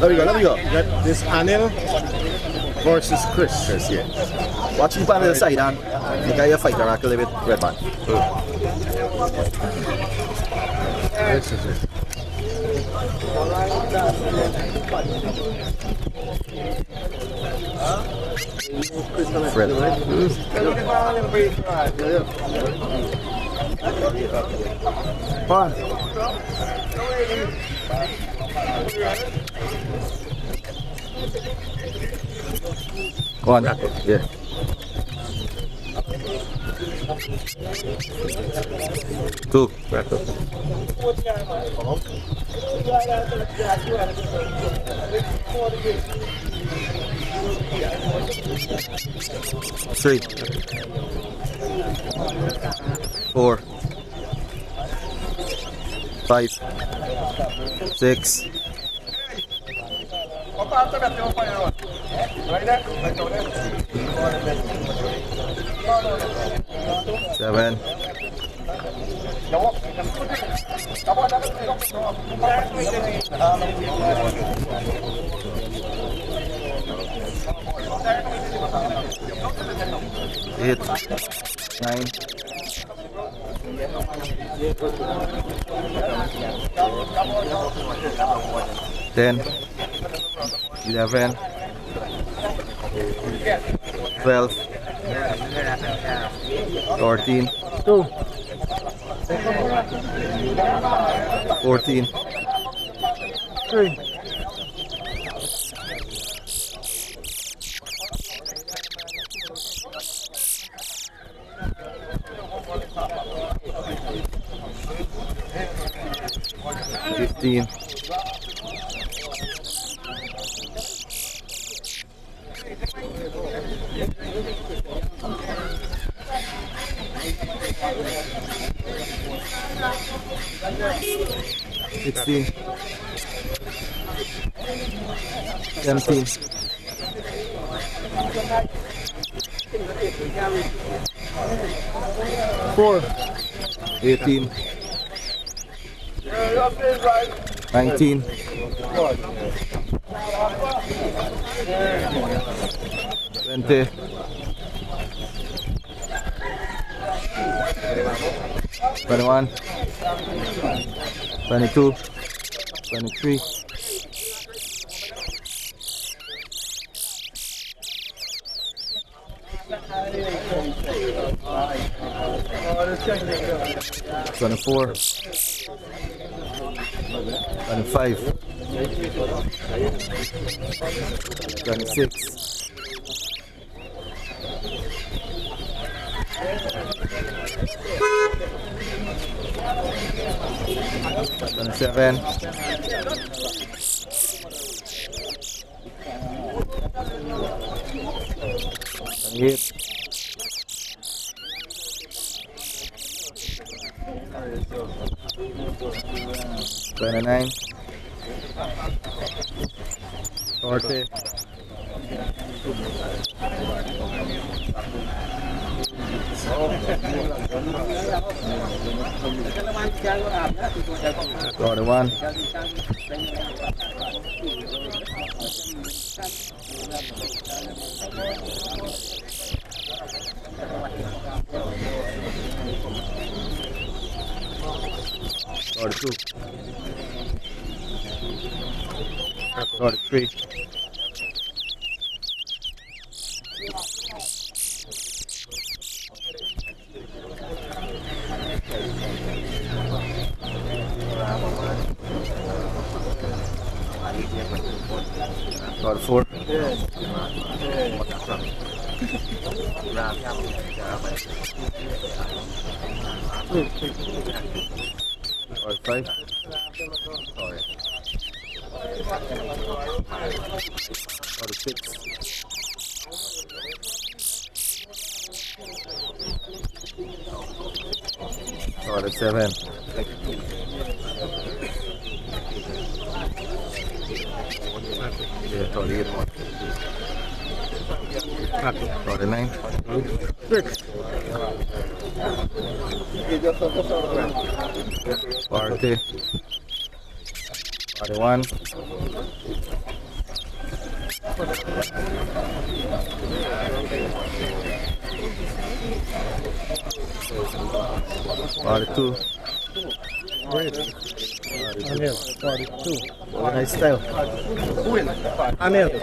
Let me go. This Anil versus Chris. Chris, yeah. Watch you on the side and the guy you fight and I can live it red man. This is it. Fred. Fun. One. Yeah. Two. 3 4 5 6 7 8 9 10 11 12 14 Two. 14 Three. 15 16 17 4. 18 19 20 21 22 23 24 25 26 27 28 29 40 41 42 43 44 45 46 47 yeah, 48 49 6. 40 41 Two. Great. Anil, 42. Nice style. Anil.